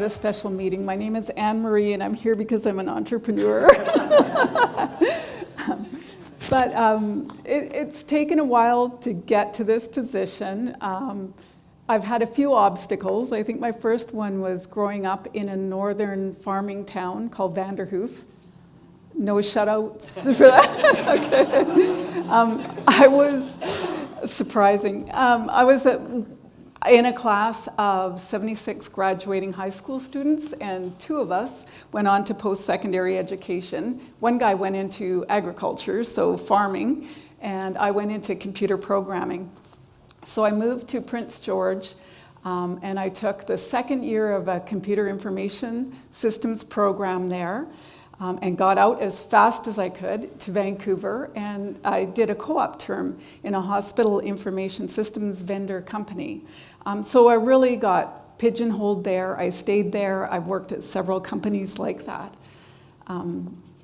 a special meeting. My name is Anne Marie, and I'm here because I'm an entrepreneur. But it's taken a while to get to this position. I've had a few obstacles. I think my first one was growing up in a northern farming town called Vanderhoof. No shout-outs for that? Okay. I was surprising. I was in a class of 76 graduating high school students, and 2 of us went on to post-secondary education. One guy went into agriculture, so farming, and I went into computer programming. So I moved to Prince George, and I took the second year of a computer information systems program there, and got out as fast as I could to Vancouver, and I did a co-op term in a hospital information systems vendor company. So I really got pigeonholed there. I stayed there. I've worked at several companies like that.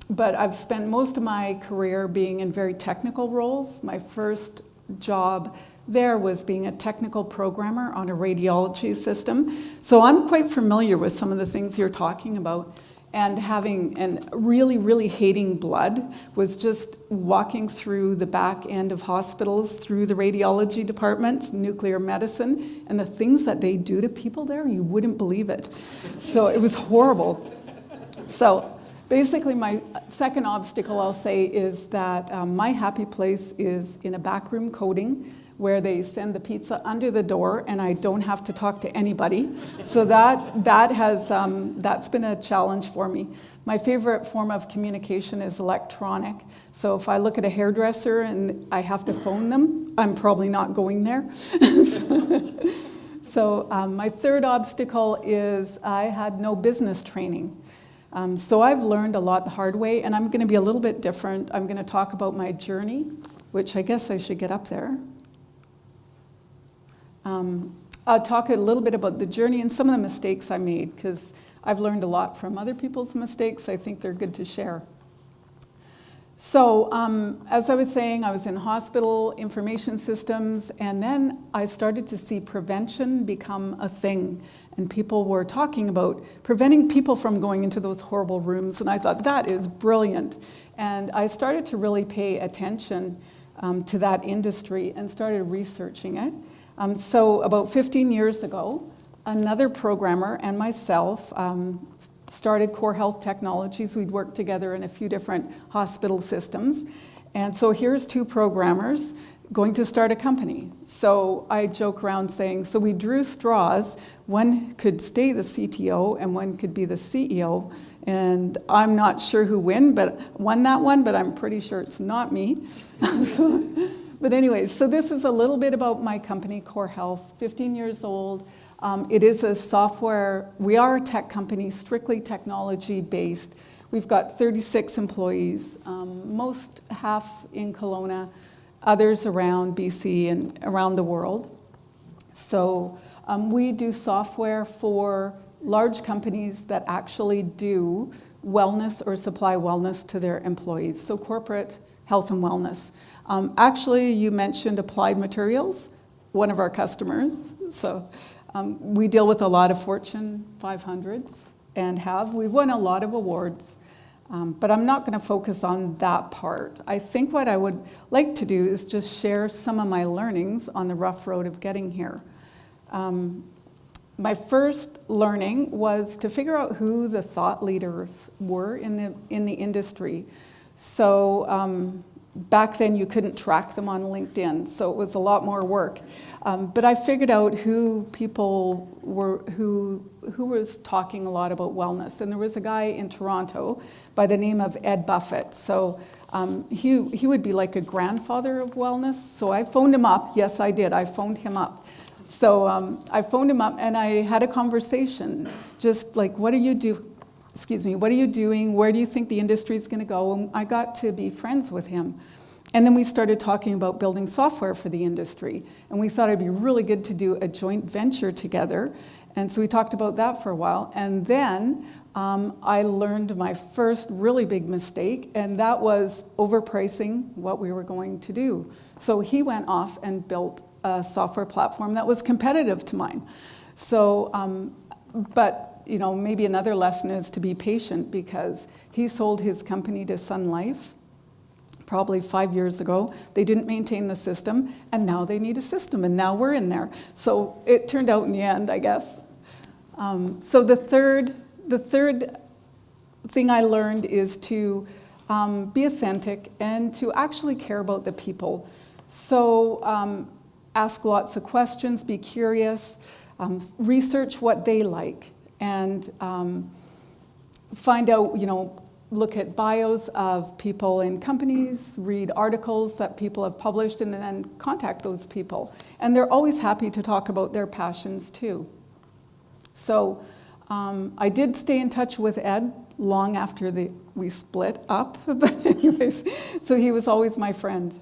But I've spent most of my career being in very technical roles. My first job there was being a technical programmer on a radiology system. So I'm quite familiar with some of the things you're talking about. And really hating blood was just walking through the back end of hospitals, through the radiology departments, nuclear medicine, and the things that they do to people there, you wouldn't believe it. So it was horrible. So basically my second obstacle, I'll say, is that my happy place is in a backroom coding, where they send the pizza under the door and I don't have to talk to anybody. So that's been a challenge for me. My favorite form of communication is electronic. So if I look at a hairdresser and I have to phone them, I'm probably not going there. So my third obstacle is I had no business training. So I've learned a lot the hard way, and I'm going to be a little bit different. I'm going to talk about my journey, which I guess I should get up there. I'll talk a little bit about the journey and some of the mistakes I made, because I've learned a lot from other people's mistakes. I think they're good to share. So as I was saying, I was in hospital information systems, and then I started to see prevention become a thing. And people were talking about preventing people from going into those horrible rooms, and I thought, that is brilliant. And I started to really pay attention to that industry and started researching it. So about 15 years ago, another programmer and myself started Core Health Technologies. We'd worked together in a few different hospital systems. And so here's 2 programmers going to start a company. So I joke around saying, so we drew straws. One could stay the CTO and one could be the CEO. And I'm not sure who won that one, but I'm pretty sure it's not me. But anyways, so this is a little bit about my company, Core Health, 15 years old. It is a software, we are a tech company, strictly technology-based. We've got 36 employees, half in Kelowna, others around BC and around the world. So we do software for large companies that actually do wellness or supply wellness to their employees, so corporate health and wellness. Actually, you mentioned Applied Materials, one of our customers. So we deal with a lot of Fortune 500s and we've won a lot of awards. But I'm not going to focus on that part. I think what I would like to do is just share some of my learnings on the rough road of getting here. My first learning was to figure out who the thought leaders were in the industry. So back then you couldn't track them on LinkedIn, so it was a lot more work. But I figured out who people were, who was talking a lot about wellness. And there was a guy in Toronto by the name of Ed Buffett. So he would be like a grandfather of wellness. So I phoned him up. Yes, I did. I phoned him up. So I phoned him up and I had a conversation, just like, what are you doing? Where do you think the industry is going to go? And I got to be friends with him. And then we started talking about building software for the industry. And we thought it'd be really good to do a joint venture together. And so we talked about that for a while. And then I learned my first really big mistake, and that was overpricing what we were going to do. So he went off and built a software platform that was competitive to mine. So, but maybe another lesson is to be patient, because he sold his company to Sun Life probably 5 years ago. They didn't maintain the system, and now they need a system, and now we're in there. So it turned out in the end, I guess. So the third thing I learned is to be authentic and to actually care about the people. So ask lots of questions, be curious, research what they like, and find out, look at bios of people in companies, read articles that people have published, and then contact those people. And they're always happy to talk about their passions too. So I did stay in touch with Ed long after we split up, but anyways, so he was always my friend.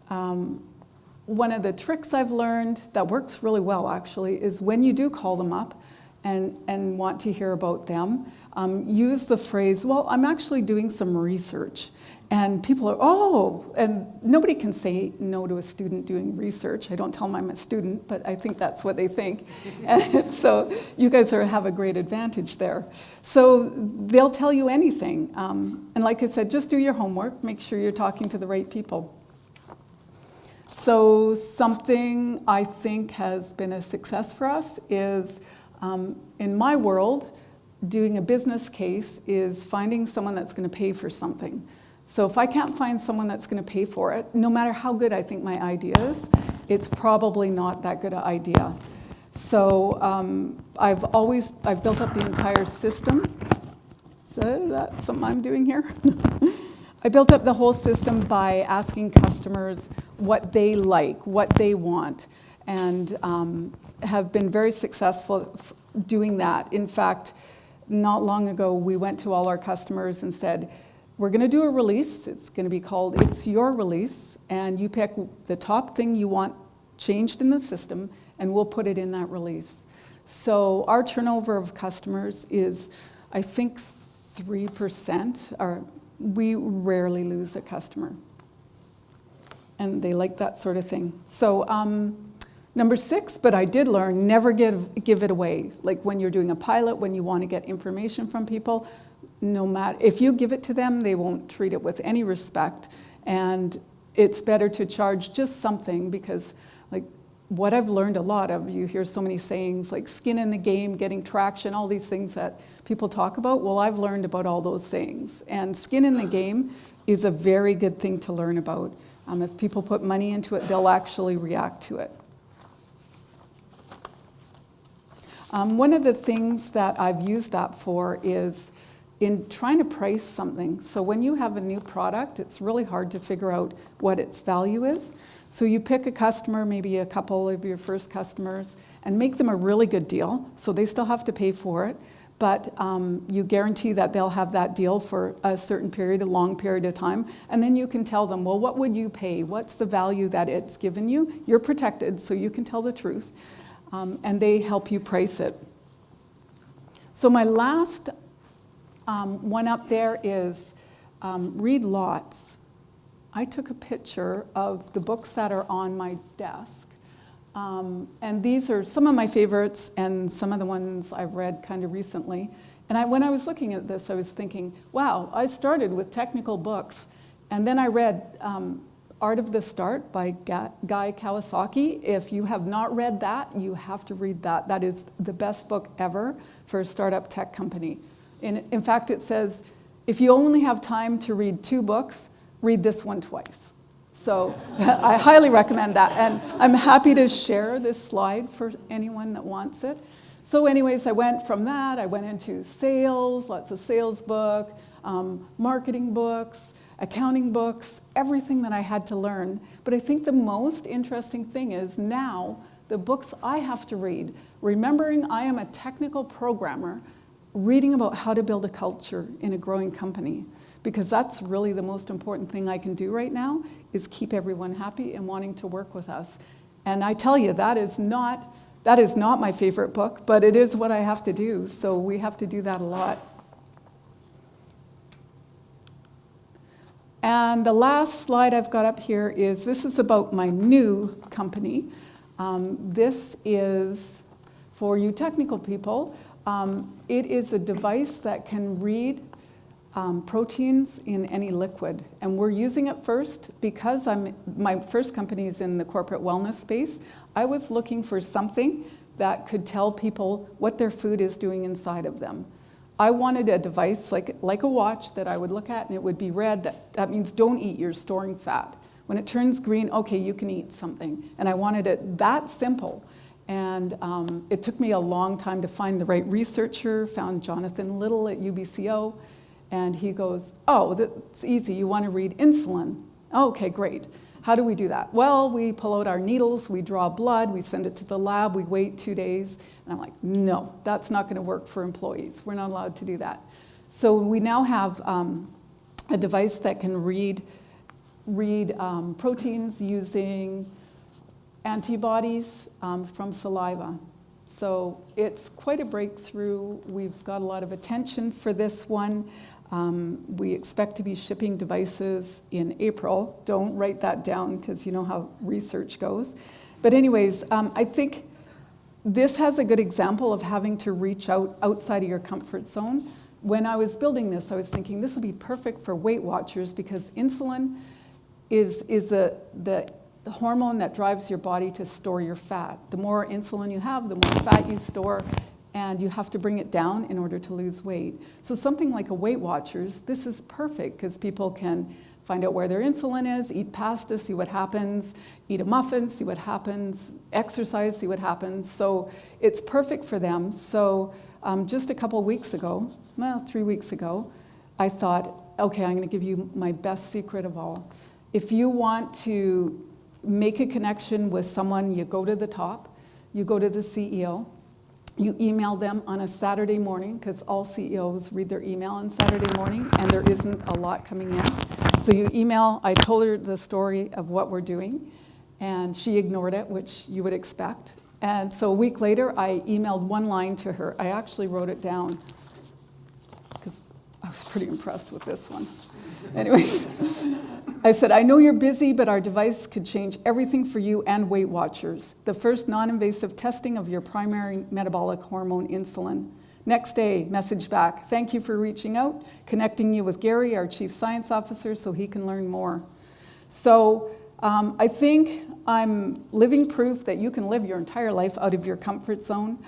One of the tricks I've learned that works really well, actually, is when you do call them up and want to hear about them, use the phrase, well, I'm actually doing some research. And people are, oh, and nobody can say no to a student doing research. I don't tell them I'm a student, but I think that's what they think. And so you guys have a great advantage there. So they'll tell you anything. And like I said, just do your homework. Make sure you're talking to the right people. So something I think has been a success for us is, in my world, doing a business case is finding someone that's going to pay for something. So if I can't find someone that's going to pay for it, no matter how good I think my idea is, it's probably not that good an idea. So I've built up the entire system. So that's something I'm doing here. I built up the whole system by asking customers what they like, what they want, and have been very successful doing that. In fact, not long ago, we went to all our customers and said, we're going to do a release. It's going to be called It's Your Release, and you pick the top thing you want changed in the system, and we'll put it in that release. So our turnover of customers is, I think, 3%. We rarely lose a customer, and they like that sort of thing. So number 6, but I did learn, never give it away. Like when you're doing a pilot, when you want to get information from people, no matter, if you give it to them, they won't treat it with any respect. And it's better to charge just something, because like what I've learned a lot of, you hear so many sayings like skin in the game, getting traction, all these things that people talk about. Well, I've learned about all those things. And skin in the game is a very good thing to learn about. If people put money into it, they'll actually react to it. One of the things that I've used that for is in trying to price something. So when you have a new product, it's really hard to figure out what its value is. So you pick a customer, maybe a couple of your first customers, and make them a really good deal. So they still have to pay for it, but you guarantee that they'll have that deal for a certain period, a long period of time. And then you can tell them, well, what would you pay? What's the value that it's given you? You're protected, so you can tell the truth. And they help you price it. So my last one up there is read lots. I took a picture of the books that are on my desk. And these are some of my favorites and some of the ones I've read kind of recently. And when I was looking at this, I was thinking, wow, I started with technical books. And then I read Art of the Start by Guy Kawasaki. If you have not read that, you have to read that. That is the best book ever for a startup tech company. In fact, it says, if you only have time to read 2 books, read this one twice. So I highly recommend that. And I'm happy to share this slide for anyone that wants it. So anyways, I went from that, I went into sales, lots of sales book, marketing books, accounting books, everything that I had to learn. But I think the most interesting thing is now the books I have to read, remembering I am a technical programmer, reading about how to build a culture in a growing company, because that's really the most important thing I can do right now, is keep everyone happy and wanting to work with us. And I tell you, that is not my favorite book, but it is what I have to do, so we have to do that a lot. And the last slide I've got up here this is about my new company. This is for you technical people. It is a device that can read proteins in any liquid. And we're using it first because my first company is in the corporate wellness space. I was looking for something that could tell people what their food is doing inside of them. I wanted a device like a watch that I would look at and it would be red. That means don't eat, you're storing fat. When it turns green, okay, you can eat something. And I wanted it that simple. And it took me a long time to find the right researcher, found Jonathan Little at UBCO. And he goes, oh, that's easy, you want to read insulin. Oh, okay, great. How do we do that? Well, we pull out our needles, we draw blood, we send it to the lab, we wait 2 days. And I'm like, no, that's not going to work for employees. We're not allowed to do that. So we now have a device that can read proteins using antibodies from saliva. So it's quite a breakthrough. We've got a lot of attention for this one. We expect to be shipping devices in April. Don't write that down because you know how research goes. But anyways, I think this has a good example of having to reach outside of your comfort zone. When I was building this, I was thinking this will be perfect for Weight Watchers because insulin is the hormone that drives your body to store your fat. The more insulin you have, the more fat you store, and you have to bring it down in order to lose weight. So something like a Weight Watchers, this is perfect because people can find out where their insulin is, eat pasta, see what happens, eat a muffin, see what happens, exercise, see what happens. So it's perfect for them. So just a couple weeks ago, well, 3 weeks ago, I thought, okay, I'm going to give you my best secret of all. If you want to make a connection with someone, you go to the top, you go to the CEO, you email them on a Saturday morning, because all CEOs read their email on Saturday morning, and there isn't a lot coming in. So you email, I told her the story of what we're doing, and she ignored it, which you would expect. And so a week later, I emailed one line to her. I actually wrote it down, because I was pretty impressed with this one. Anyways, I said, I know you're busy, but our device could change everything for you and Weight Watchers. The first non-invasive testing of your primary metabolic hormone, insulin. Next day, message back. Thank you for reaching out, connecting you with Gary, our Chief Science Officer, so he can learn more. So I think I'm living proof that you can live your entire life out of your comfort zone.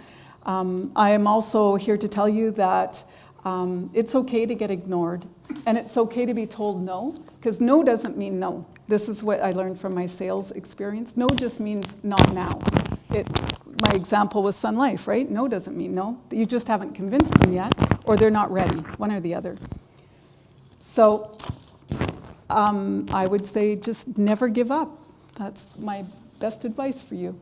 I am also here to tell you that it's okay to get ignored, and it's okay to be told no, because no doesn't mean no. This is what I learned from my sales experience. No just means not now. My example was Sun Life, right? No doesn't mean no. You just haven't convinced them yet, or they're not ready, one or the other. So I would say just never give up. That's my best advice for you.